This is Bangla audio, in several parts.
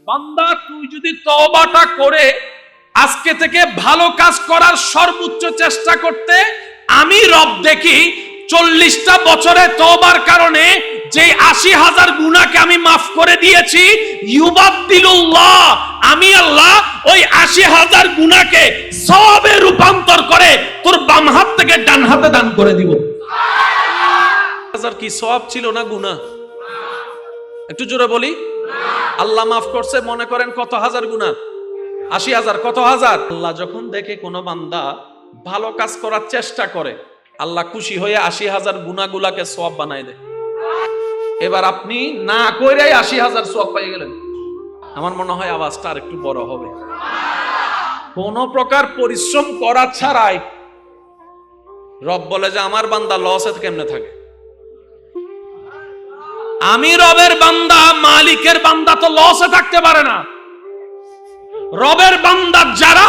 বান্দা তুই যদি তওবাটা করে আজকে থেকে ভালো কাজ করার সর্বোচ্চ চেষ্টা করতে, আমি রব দেখি 40টা বছরে তওবার কারণে যে 80,000 গুনাহকে আমি মাফ করে দিয়েছি, ইউবাদদিলুল্লাহ, আমি আল্লাহ ওই 80,000 গুনাহকে সওয়াবে রূপান্তর করে তোর বাম হাত থেকে ডান হাতে দান করে দিব। কি সওয়াব ছিল না গুনাহ? একটু জোরে বলি। আল্লাহ মাফ করছে মনে করেন কত হাজার গুনাহ? 80,000। কত হাজার? আল্লাহ যখন দেখে কোন বান্দা ভালো কাজ করার চেষ্টা করে, আল্লাহ খুশি হয়ে 80,000 গুনাহগুলাকে সওয়াব বানায় দেয়। এবার আপনি না কইরাই 80,000 সওয়াব পেয়ে গেলেন। আমার মনে হয় আওয়াজটা আর একটু বড় হবে। কোন প্রকার পরিশ্রম করা ছাড়াই রব বলে যে আমার বান্দা লসে কেমনে থাকে? আমি রবের বান্দা, মালিকের বান্দা তো লসে থাকতে পারে না। রবের বান্দা যারা,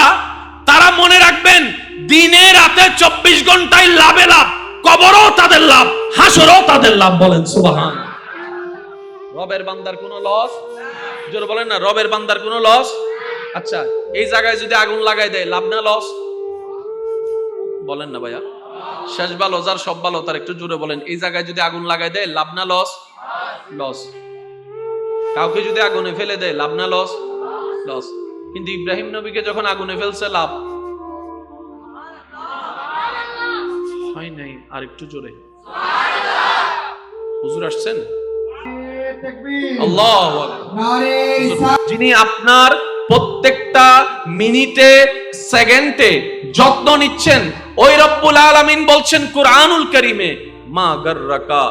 তারা মনে রাখবেন দিনে রাতে 24 ঘন্টায় লাভে লাভ, কবরও তাদের লাভ, হাসরও তাদের লাভ। বলেন সুবহান। রবের বান্দার কোনো লস? জোরে বলেন না, রবের বান্দার কোনো লস? আচ্ছা, এই জায়গায় যদি আগুন লাগাই দেয়, লাভ না লস? বলেন না ভাইয়া। শেষ ভালো যার সব ভালো তার একটু জোরে বলেন, এই জায়গায় যদি আগুন লাগাই দেয়, লাভ না লস? লস। কাউকে যদি আগুনে ফেলে দেয়, লাভ না লস? লস। কিন্তু ইব্রাহিম নবীকে যখন আগুনে ফেলছে, লাভ হয় নাই। আর একটু জোরে। হুজুর আসছেন? আল্লাহু আকবার। যিনি আপনার প্রত্যেকটা মিনিটে সেকেন্ডে যত্ন নিচ্ছেন, ওই রব্বুল আলামিন বলছেন কুরআনুল কারীমে, মা গাররাকা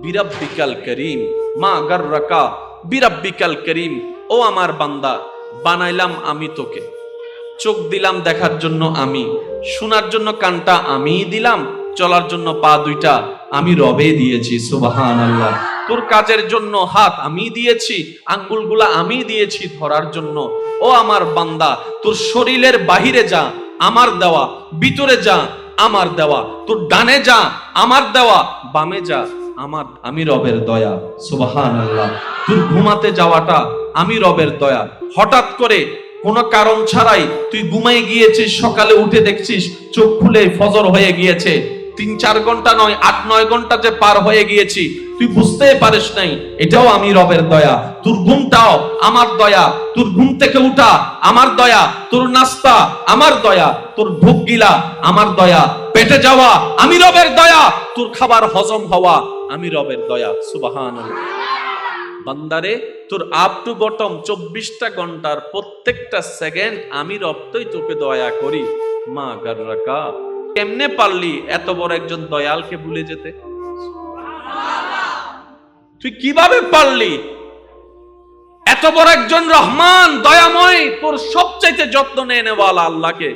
বিরাব্বিকাল কারীম, মা গাররাকা বিরাব্বিকাল কারীম। ও আমার বান্দা, বানাইলাম আমি তোকে, চোখ দিলাম দেখার জন্য আমি, শোনার জন্য কানটা আমি দিলাম, চলার জন্য পা দুইটা আমি রবে দিয়েছি। সুবহানাল্লাহ। তোর কাজের জন্য হাত আমি দিয়েছি, আঙ্গুলগুলা আমি দিয়েছি ধরার জন্য। ও আমার বান্দা, তোর শরীরের বাহিরে যা, আমার দেওয়া, ভিতরে যা, আমার দেওয়া, তোর ডানে যা, আমার দেওয়া, বামে যা, আমার, আমি রবের দয়া। সুবহানাল্লাহ। তোর ঘুমাতে যাওয়াটা আমি রবের দয়া। হঠাৎ করে কোন কারণ ছাড়াই তুই ঘুমাই গিয়েছিস, সকালে উঠে দেখছিস চোখ খুলে ফজর হয়ে গিয়েছে, 3-4 ঘন্টা নয় 8-9 ঘন্টা যে পার হয়ে গিয়েছি, তুই বুঝতে পারিস নাই, এটাও আমি রবের দয়া। তোর ঘুমটাও আমার দয়া, তোর ঘুম থেকে উঠা আমার দয়া, তোর নাস্তা আমার দয়া, তোর ভোগ গিলা আমার দয়া, পেটে যাওয়া আমি রবের দয়া, তোর খাবার হজম হওয়া আমি রবের দয়া। সুবহানাল্লাহ। বান্দারে, তোর আপ টু বটম 24টা ঘন্টার প্রত্যেকটা সেকেন্ড আমি রবই তোকে দয়া করি। মা গাররাকা। কেমনে পারলি এত বড় একজন দয়ালকে ভুলে যেতে? তুই কিভাবে পারলি এত বড় একজন রহমান দয়াময়, তোর সবচাইতে যত্ন নেওয়ালা আল্লাহকে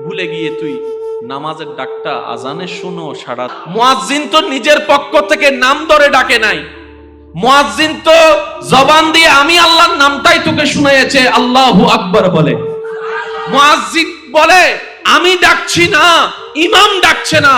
ভুলে গিয়ে তুই নামাজের ডাকটা, আজানে শুনো সারা। মুয়াজ্জিন তো নিজের পক্ষ থেকে নাম ধরে ডাকে নাই, মুয়াজ্জিন তো জবান দিয়ে আমি আল্লাহর নামটাই তোকে শুনিয়েছে, আল্লাহু আকবার বলে। মুয়াজ্জিন বলে আমি ডাকছি না, ইমাম ডাকছে না।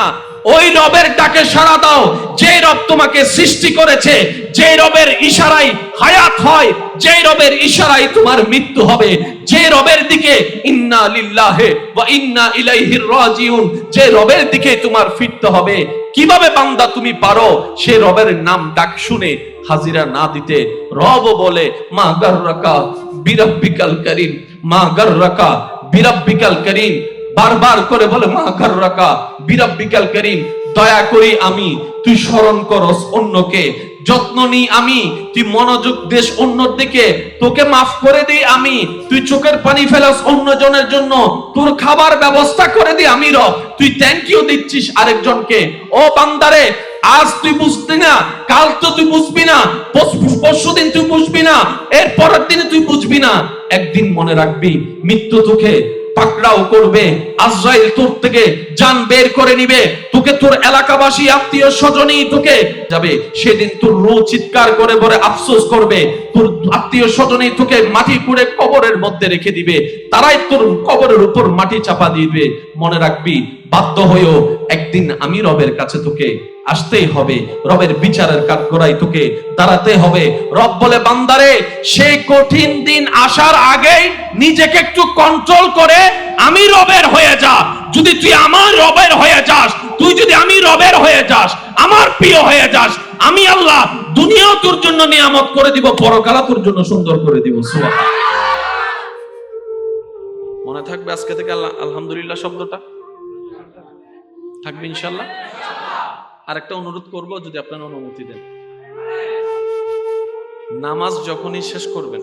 ওই রবের ডাকে সাড়া দাও, যে রব তোমাকে সৃষ্টি করেছে, যে রবের ইশারায় হায়াত হয়, যে রবের ইশারায় তোমার মৃত্যু হবে, যে রবের দিকে ইন্না লিল্লাহি ওয়া ইন্না ইলাইহি রাজিউন, যে রবের দিকে তোমার ফিরতে হবে। কিভাবে বান্দা তুমি পারো সে রবের নাম ডাক শুনে হাজিরা না দিতে? রব বলে মা গাররাকা বিরাব্বিকাল কারীম, মা গাররাকা বিরাব্বিকাল কারীম, বারবার করে বলে মা গাররাকা বিরাব্বিকাল কারীম। দয়া করি আমি, তুই স্মরণ করস অন্যকে, যত্ন নি আমি, তুই মনোযোগ দেশ অন্যর দিকে, তোকে মাফ করে দিই আমি, তুই চোখের পানি ফেলাস অন্যজনের জন্য, তোর খাবার ব্যবস্থা করে দিই আমি রব, তুই থ্যাংক ইউ দিচ্ছিস আরেকজনকে। ও বান্দারে, আজ তুই বুঝবি না, কাল তো তুই বুঝবি না, পরশুদিন তুই বুঝবি না, এর পরের দিনে তুই বুঝবি না, একদিন মনে রাখবি মৃত্যু তোকে পাকড়াও করবে, আজরাইল তোর থেকে জান বের করে নিবে, তোকে তোর এলাকাবাসী আত্মীয় স্বজনই তোকে যাবে, সেদিন তোর রূহ চিৎকার করে বলে আফসোস করবে, তোর আত্মীয় স্বজনই তোকে মাটি খুঁড়ে কবরের মধ্যে রেখে দিবে, তারাই তোর কবরের উপর মাটি চাপা দিবে। মনে রাখবি বাধ্য হয়েও একদিন আমি রবের কাছে তোকে আসতেই হবে, রবের বিচারের কাঠগড়ায় তোকে দাঁড়াতে হবে। রব বলে, বান্দারে, সেই কঠিন দিন আসার আগেই নিজেকে একটু কন্ট্রোল করে আমি রবের হয়ে যা। যদি তুই আমার রবের হয়ে যাস, তুই যদি আমি রবের হয়ে যাস, আমার প্রিয় হয়ে যাস, আমি আল্লাহ দুনিয়াও তোর জন্য নিয়ামত করে দিব, পরকালও তোর জন্য সুন্দর করে দিব। সুবহানাল্লাহ। মনে থাকবে আজকে থেকে আলহামদুলিল্লাহ শব্দটা থাকবে ইনশাআল্লাহ। আরেকটা অনুরোধ করব, যদি আপনারা অনুমতি দেন, নামাজ যখনই শেষ করবেন,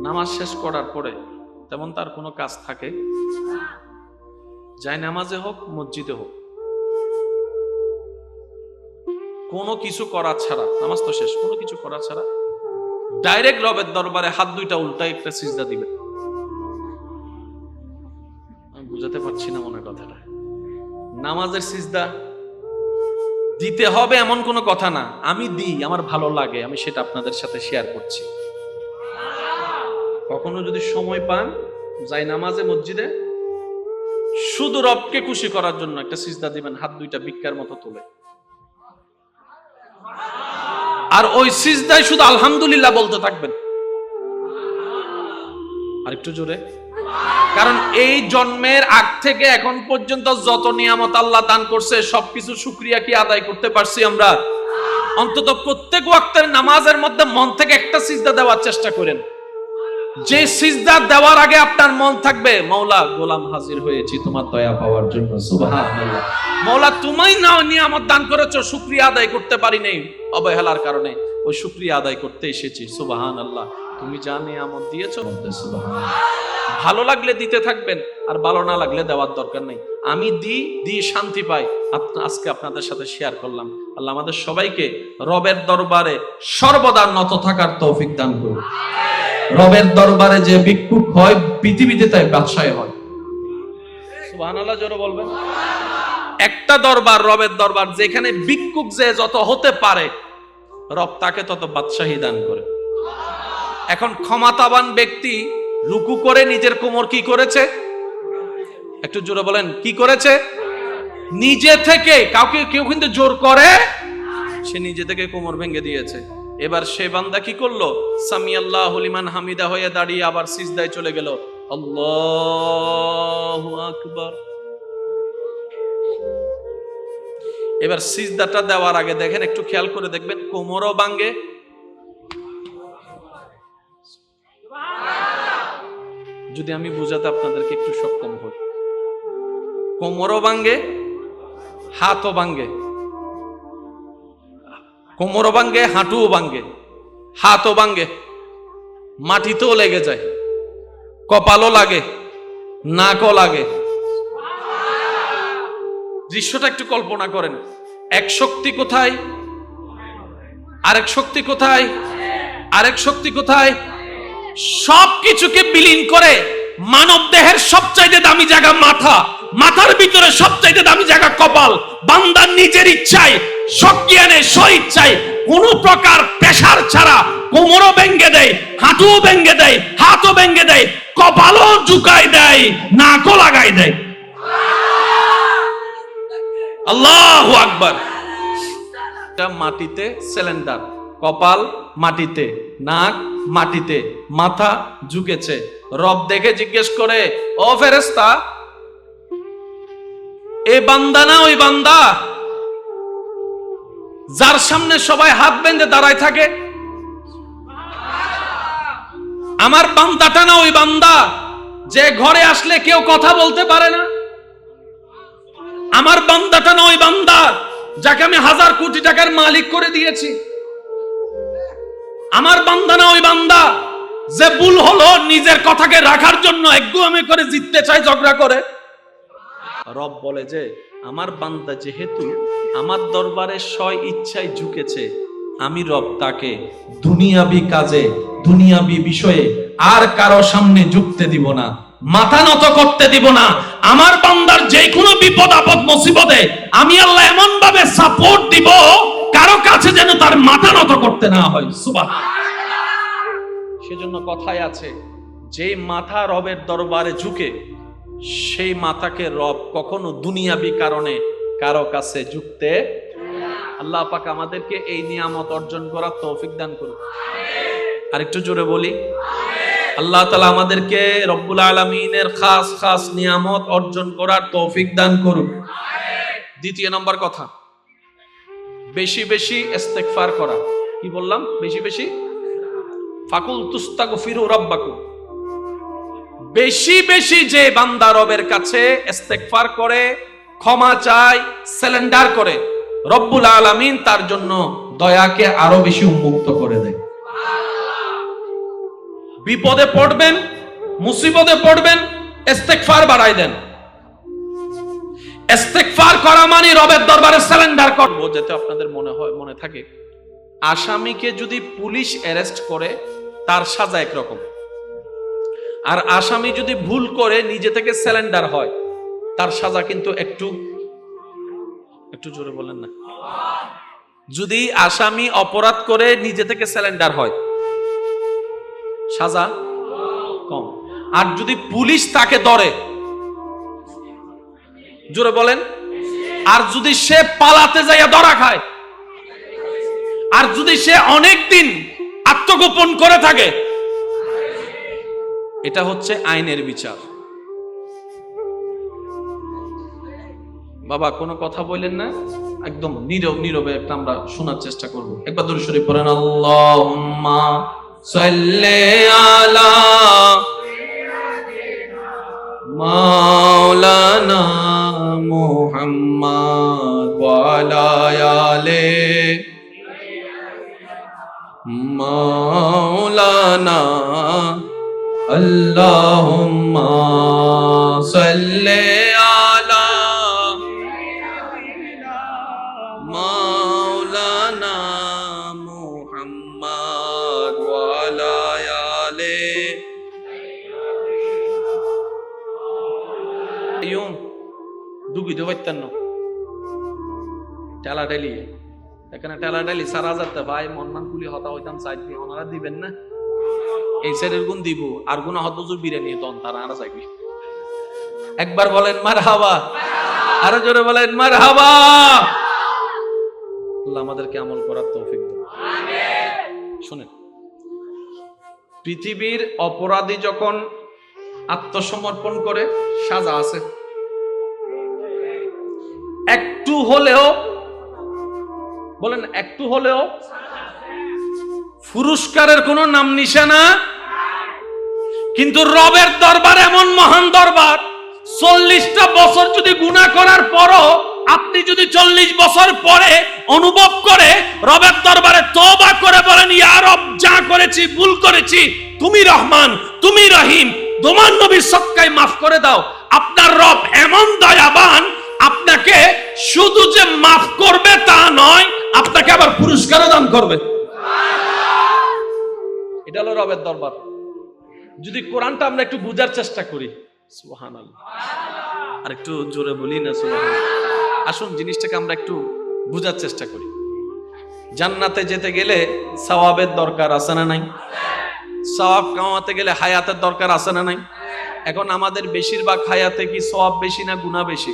নামাজ শেষ করার পরে তেমন তার কোনো কাজ থাকে, যায় নামাজে হোক মসজিদে হোক, কোনো কিছু করা ছাড়া, নামাজ তো শেষ, কোনো কিছু করা ছাড়া ডাইরেক্ট রবের দরবারে হাত দুইটা উল্টায় একটা সিজদা দিবেন। আমি বুঝাতে পারছি না মনে কথাটা। নামাজের সিজদা দিতে হবে এমন কোনো কথা না, আমি দিই, আমার ভালো লাগে, আমি সেটা আপনাদের সাথে শেয়ার করছি। কখনো যদি সময় পান, যাই নামাজে মসজিদে শুধু রবকে খুশি করার জন্য একটা সিজদা দিবেন, হাত দুইটা ভিক্ষার মতো তুলে, আর ওই সিজদায় শুধু আলহামদুলিল্লাহ বলতে থাকবেন। আর একটু জোরে, কারণ এই জন্মের আগ থেকে এখন পর্যন্ত যত নিয়ামত আল্লাহ দান করছে সবকিছু শুকরিয়া কি আদায় করতে পারছি আমরা? অন্তত প্রত্যেক ওয়াক্তের নামাজের মধ্যে মন থেকে একটা সিজদা দেওয়ার চেষ্টা করেন, যে সিজদা দেওয়ার আগে আপনার মন থাকবে, মওলা গোলাম হাজির হয়েছি তোমার দয়া পাওয়ার জন্য। সুবহানাল্লাহ। মওলা তুমি নাও নিয়ামত দান করেছো, শুকরিয়া আদায় করতে পারি নাই অবহেলার কারণে, ওই শুকরিয়া আদায় করতে এসেছি। সুবহানাল্লাহ। তুমি যা নিয়ামত দিয়েছো, সুবহানাল্লাহ। ভালো লাগলে দিতে থাকবেন, আর ভালো না লাগলে দেওয়ার দরকার নেই। আমি দিই শান্তি পাই, আজকে আপনাদের সাথে শেয়ার করলাম। আল্লাহ আমাদের সবাইকে রবের দরবারে সর্বদা নত থাকার তৌফিক দান করুন। রবের দরবারে যে ভিক্ষুক হয়, পৃথিবীতে তাই বাদশাহ হয়। সুবহানাল্লাহ জোরে বলবেন। একটা দরবার, রবের দরবার, যেখানে ভিক্ষুক যে যত হতে পারে, রব তাকে তত বাদশাহী দান করে। এখন ক্ষমতাবান ব্যক্তি রুকু করে নিজের কোমর কি করেছে? একটু জোরে বলেন, কি করেছে? নিজে থেকে, কাউকে কেউ কিন্তু জোর করে, সে নিজে থেকে কোমর ভেঙে দিয়েছে। এবার সে বান্দা কি করলো? সামিআল্লাহু লিমান হামিদা হয়ে দাঁড়িয়ে আবার সিজদায় চলে গেল। আল্লাহু আকবার। এবার সিজদাটা দেওয়ার আগে দেখেন, একটু খেয়াল করে দেখবেন, কোমরও ভাঙে, যদি আমি বুঝাতে আপনাদেরকে একটু সক্ষম হই, কোমরও ভাঙে, হাতও ভাঙে, কোমরও ভাঙে, হাঁটুও ভাঙে, হাতও ভাঙে, মাটিতেও লেগে যায়, কপালও লাগে, নাকও লাগে। দৃশ্যটা একটু কল্পনা করেন। এক শক্তি কোথায়, আরেক শক্তি কোথায়, আরেক শক্তি কোথায়? সবকিছুকে বিলীন করে মানব দেহের সবচাইতে দামি জায়গা মাথা, মাথার ভিতরে সবচাইতে দামি জায়গা কপাল। বান্দার নিজের ইচ্ছায়, সজ্ঞানে, স্বইচ্ছায়, কোন প্রকার প্রেসার ছাড়া কোমরও ভেঙে দেয়, হাঁটুও ভেঙে দেয়, হাতও ভেঙে দেয়, কপালও ঝুঁকাই দেয়, নাকও লাগাই দেয়। আল্লাহু আকবার। মাটিতে সিলিন্ডার, কপাল মাটিতে, নাক মাটিতে, মাথা ঝুঁকেছে। রব দেখে জিজ্ঞেস করে, ও ফেরেশতা, এই বান্দা না ওই বান্দা যার সামনে সবাই হাত বেঁধে দাঁড়ায় থাকে? আমার বান্দাটা না ওই বান্দা যে ঘরে আসলে কেউ কথা বলতে পারে না? আমার বান্দাটা না ওই বান্দা যাকে আমি 1000 কোটি টাকার মালিক করে দিয়েছি? আমার বান্দা না ওই বান্দা যে ভুল হলো নিজের কথাকে রাখার জন্য একগুয়ামি করে জিততে চায়, ঝগড়া করে? রব বলে যে আমার বান্দা যেহেতু আমার দরবারে স্ব ইচ্ছায় ঝুঁকেছে, আমি রব তাকে দুনিয়াবি কাজে, দুনিয়াবি বিষয়ে আর কারো সামনে ঝুঁকতে দিব না, মাথা নত করতে দিব না। আমার বান্দার যে কোনো বিপদ আপদ মুসিবতে আমি আল্লাহ এমন ভাবে সাপোর্ট দিব, কারো কাছে যেন তার মাথা নত করতে না হয়। সুবহানাল্লাহ। সেজন্য কথায় আছে, যে মাথা রবের দরবারে ঝুঁকে সেই মাথাকে রব কখনো দুনিয়াবি কারণে কারো কাছে যুক্তে। আল্লাহ পাক আমাদেরকে এই নিয়ামত অর্জন করার তৌফিক দান করুন। আরেকটু জোরে বলি, আল্লাহ তাআলা আমাদেরকে রব্বুল আলামিনের খাস খাস নিয়ামত অর্জন করার তৌফিক দান করুন। দ্বিতীয় নম্বর কথা, বেশি বেশি ইস্তেগফার করা। কি বললাম? বেশি বেশি ফাকুল তুস্তাগফিরু রাব্বাকুম। বেশি বেশি যে বান্দা রবের কাছে ইস্তেগফার করে, ক্ষমা চায়, সারেন্ডার করে, রব্বুল আলামিন তার জন্য দয়াকে আরো বেশি উন্মুক্ত করে দেয়। বিপদে পড়বেন, মুসিবতে পড়বেন, ইস্তেগফার বাড়াই দেন। ইস্তেগফার করা মানে রবের দরবারে সারেন্ডার করব। যাতে আপনাদের মনে থাকে, আসামিকে যদি পুলিশ অ্যারেস্ট করে তার সাজা একরকম, আর আসামি যদি ভুল করে নিজে থেকে সারেন্ডার হয় তার সাজা কিন্তু একটু জোরে বলেন না। যদি আসামি অপরাধ করে নিজে থেকে সারেন্ডার হয় সাজা কম, আর যদি পুলিশ তাকে ধরে, জোরে বলেন, আর যদি সে পালাতে যাইয়া ধরা খায়, আর যদি সে অনেক দিন আত্মগোপন করে থাকে, এটা হচ্ছে আইনের বিচার। বাবা কোনো কথা বললেন না, একদম নীরবে একটা আমরা শোনার চেষ্টা করব। একবার দরুদ শরীফ পড়েন, আল্লাহুম্মা সাল্লি আলা মাওলানা মুহাম্মদ ওয়া আলা আলি মাওলানা আল্লাহুম্মা সাল্লি আলা মাওলানা মুহাম্মদ ওয়া আলা আলি। ইয়ুম দুগি দেবতান্ন টেলাটেলি, এখানে টেলাটেলি সারা যাতে ভাই মনমান কুলি হতা হইতাম চাইছি, ওনারা দিবেন না, এই সাইডের গুণ দিব, আর গুণ হত জোর বিরিয়ানি তখন তারা আরা চাইবি। একবার বলেন মারহাবা, আরো জোরে বলেন মারহাবা। আল্লাহ আমাদেরকে আমল করার তৌফিক দান। শুনেন, পৃথিবীর অপরাধী যখন আত্মসমর্পণ করে সাজা আছে, একটু হলেও বলেন, একটু হলেও পুরস্কারের কোন নাম নিশানা। কিন্তু রবের দরবার এমন মহান দরবার, 40টা বছর যদি গুনাহ করার পরও আপনি যদি 40 বছর পরে অনুভব করে রবের দরবারে তওবা করে বলেন, ইয়া রব যা করেছি ভুল করেছি, তুমি রহমান, তুমি রহিম, তোমার নবীর সদকায় মাফ করে দাও, আপনার রব এমন দয়াবান, আপনাকে শুধু যে মাফ করবে তা নয়, আপনাকে আবার পুরস্কারও দান করবে। এটা হলো রবের দরবার। যদি কোরআনটা আমরা একটু বুঝার চেষ্টা করি, সুবহানাল্লাহ, আর একটু জোরে বলি না সুবহানাল্লাহ। আসুন জিনিসটাকে আমরা একটু বুঝার চেষ্টা করি। জান্নাতে যেতে গেলে সওয়াবের দরকার আছে না নাই? সওয়াব কামাতে গেলে হায়াতের দরকার আছে না নাই? এখন আমাদের বেশিরভাগ হায়াতে কি সওয়াব বেশি না গুনাহ বেশি?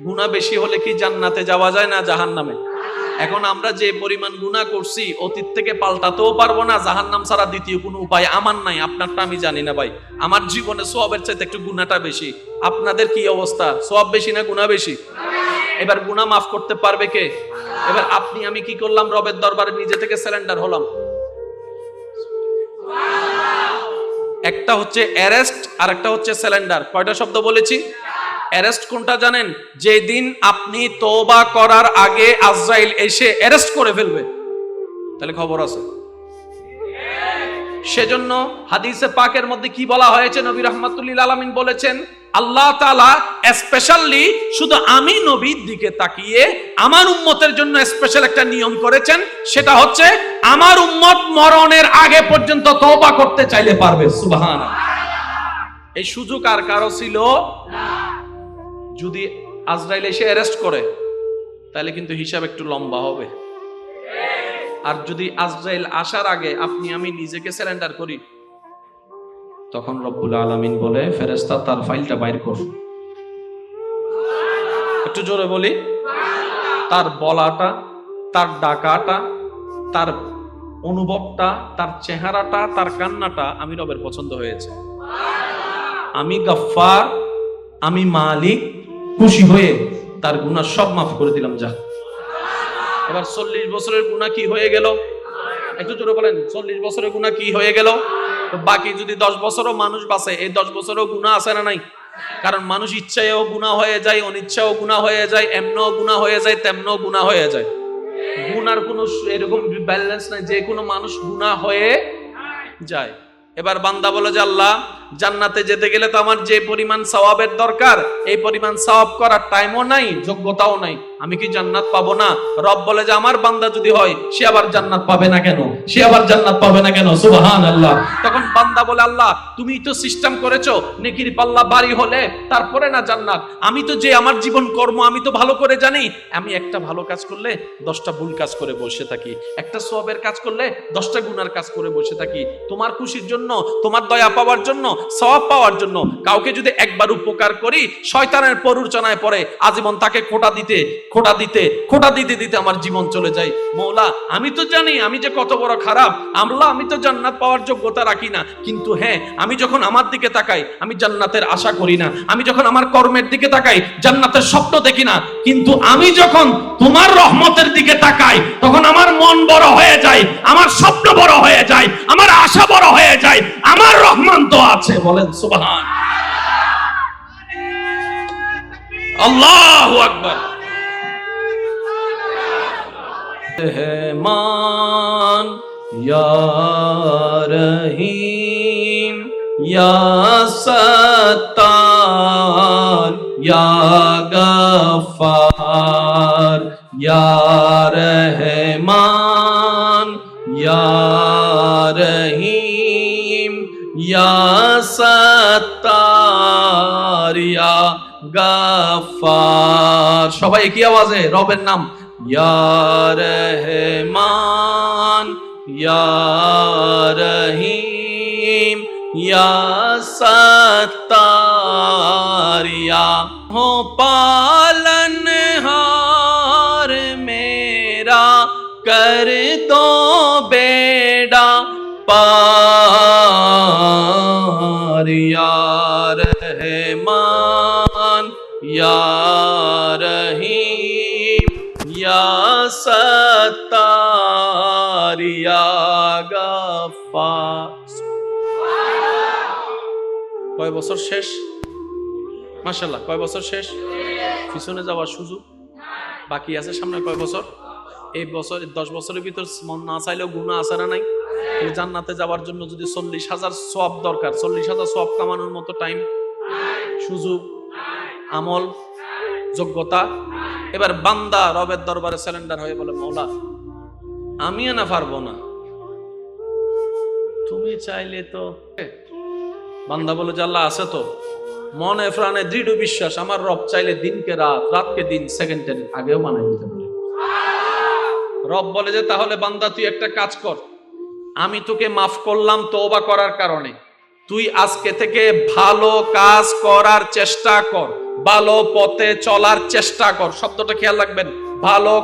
গুনাহ বেশি হলে কি জান্নাতে যাওয়া যায় না জাহান্নামে? এখন আমরা যে পরিমাণ গুনাহ করছি অতীত থেকে পাল্টাতেও পারবো না, জাহান্নাম ছাড়া দ্বিতীয় কোনো উপায় আমার নাই। আপনারটা আমি জানি না ভাই, আমার জীবনে সওয়াবের চাইতে একটু গুনাহটা বেশি। আপনাদের কি অবস্থা? সওয়াব বেশি না গুনাহ বেশি? এবার গুনাহ মাফ করতে পারবে কে? এবার আপনি আমি কি করলাম? রবের দরবারে নিজে থেকে সারেন্ডার হলাম। একটা হচ্ছে অ্যারেস্ট আর একটা হচ্ছে সারেন্ডার। কয়টা শব্দ বলেছি? অ্যারেস্ট কোনটা জানেন? যেদিন আপনি তওবা করার আগে আজরাইল এসে অ্যারেস্ট করে ফেলবে, তাহলে খবর আছে। সেজন্য হাদিসে পাকের মধ্যে কি বলা হয়েছে? নবী রাহমাতুল্লিল আলামিন বলেছেন, আল্লাহ তাআলা স্পেশালি শুধু আমি নবীর দিকে তাকিয়ে আমার উম্মতের জন্য স্পেশাল একটা নিয়ম করেছেন, সেটা হচ্ছে আমার উম্মত মরণের আগে পর্যন্ত তওবা করতে চাইলে পারবে। সুবহানাল্লাহ। এই সুযোগ আর কারো ছিল না। যদি আজরাইল এসে অ্যারেস্ট করে তাহলে কিন্তু হিসাব একটু লম্বা হবে। আর যদি আজরাইল আসার আগে আপনি আমি নিজেকে সারেন্ডার করি, তখন রব্বুল আলামিন বলে, ফেরেশতা তার ফাইলটা বাইর কর। একটু জোরে বলি, তার বলাটা, তার ডাকাটা, তার অনুভবটা, তার চেহারাটা, তার কান্নাটা আমি রবের পছন্দ হয়েছে। আমি গাফফার, আমি মালিক, খুশি হয়ে তার গুনাহ সব মাফ করে দিলাম। যা, এবার 40 বছরের গুনাহ কি হয়ে গেল? একটু জোরে বলেন, 40 বছরের গুনাহ কি হয়ে গেল? তো বাকি যদি 10 বছরও মানুষ বাঁচে, এই 10 বছরও গুনাহ আছে না নাই? কারণ মানুষ ইচ্ছায়ও গুনাহ হয়ে যায়, অনিচ্ছাও গুনাহ হয়ে যায়, এমনও গুনাহ হয়ে যায়, তেমনও গুনাহ হয়ে যায়। গুনার কোনো এরকম ব্যালেন্স নাই, যে কোনো মানুষ গুনাহ হয়ে যায়। এবার বান্দা বলে যে আল্লাহ, জান্নাতে যেতে গেলে তো আমার যে পরিমাণ সওয়াবের দরকার, এই পরিমাণ সওয়াব করার টাইমও নাই, যোগ্যতাও নাই, আমি কি জান্নাত পাবো না? রব বলে যে আমার বান্দা যদি হয়, সে আবার জান্নাত পাবে না কেন? সে আবার জান্নাত পাবে না কেন? সুবহানাল্লাহ। তখন বান্দা বলে, আল্লাহ তুমি তো সিস্টেম করেছো, নেকির পাল্লা ভারী হলে তারপরে না জান্নাত। আমি তো যে আমার জীবন কর্ম আমি তো ভালো করে জানি, আমি একটা ভালো কাজ করলে 10টা ভুল কাজ করে বসে থাকি, একটা সওয়াবের কাজ করলে 10টা গুনার কাজ করে বসে থাকি। তোমার খুশির জন্য, তোমার দয়া পাওয়ার জন্য, সওয়াব পাওয়ার জন্য কাউকে যদি একবার উপকার করি, শয়তানের প্ররোচনায় পড়ে আজীবন তাকে খোঁটা দিতে দিতে আমার জীবন চলে যায়। মওলা আমি তো জানি আমি যে কত বড় খারাপ, আমি তো জান্নাত পাওয়ার যোগ্যতা রাখি না, কিন্তু হ্যাঁ আমি যখন আমার দিকে তাকাই আমি জান্নাতের আশা করি না, আমি যখন আমার কর্মের দিকে তাকাই জান্নাতের স্বপ্ন দেখি না, কিন্তু আমি যখন তোমার রহমতের দিকে তাকাই তখন আমার মন বড় হয়ে যায়, আমার স্বপ্ন বড় হয়ে যায়, আমার আশা বড় হয়ে যায়, আমার রহমান তো আছে। বলেন সুবহান আল্লাহু আকবার। रहमान या रहीम या सत्तार या गफ्फार या रहमान या रहीम या सत्तार या गफ्फार। সবাই কি আওয়াজে রবের নাম या रहमान या रहीम या सत्तार या हो पालनहार मेरा कर दो बेड़ा पार या रहमान या रहीम या सत्तार या गफ्फार। কয় বছর শেষ? মাশাআল্লাহ, কয় বছর শেষ? পিছনে যাওয়ার সুযোগ বাকি আছে, সামনে কয় বছর? এই বছর 10 বছরের ভিতর মন না চাইলেও গুনাহ আছে না নাই? জান্নাতে যাওয়ার জন্য যদি 40,000 সওয়াব দরকার, 40,000 সওয়াব কামানোর মতো টাইম, সুযোগ, আমল, যোগ্যতা। এবার বান্দা রবের দরবারে সারেন্ডার হয়ে বলে, মওলা আমি না পারবো না, তুমি চাইলে তো। বান্দা বলে যে আল্লাহ আছে তো, মনে প্রাণে দৃঢ় বিশ্বাস, আমার রব চাইলে দিনকে রাত, রাতকে দিন, সেকেন্ডের আগেও বানাই দিতে পারে। রব বলে যে তাহলে বান্দা তুই একটা কাজ কর, আমি তোকে মাফ করলাম তওবা করার কারণে, তুই আজকে থেকে ভালো কাজ করার চেষ্টা কর, ভালো পথে চলার চেষ্টা কর। শব্দটা খেয়াল রাখবেন, ভালো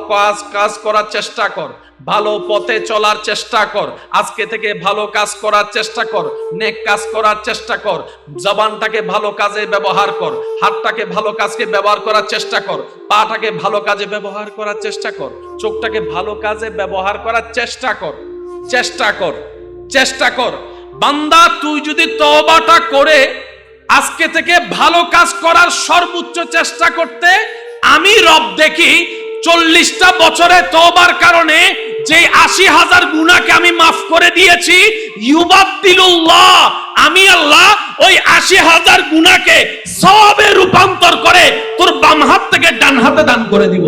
কাজ করার চেষ্টা কর, ভালো পথে চলার চেষ্টা কর, আজকে থেকে ভালো কাজ করার চেষ্টা কর, নেক কাজ করার চেষ্টা কর, জবানটাকে ভালো কাজে ব্যবহার কর, হাতটাকে ভালো কাজে ব্যবহার করার চেষ্টা কর, পাটাকে ভালো কাজে ব্যবহার করার চেষ্টা কর, চোখটাকে ভালো কাজে ব্যবহার করার চেষ্টা কর, চেষ্টা কর, চেষ্টা কর। বান্দা তুই যদি তওবাটা করে আজকে থেকে ভালো কাজ করার সর্বোচ্চ চেষ্টা করতে, আমি রব দেখি 40টা বছরে তওবার কারণে যে 80,000 গুনাহকে আমি মাফ করে দিয়েছি, ইউবাদদিলুল্লাহ, আমি আল্লাহ ওই 80,000 গুনাহকে সওয়াবে রূপান্তর করে তোর বাম হাত থেকে ডান হাতে দান করে দিব।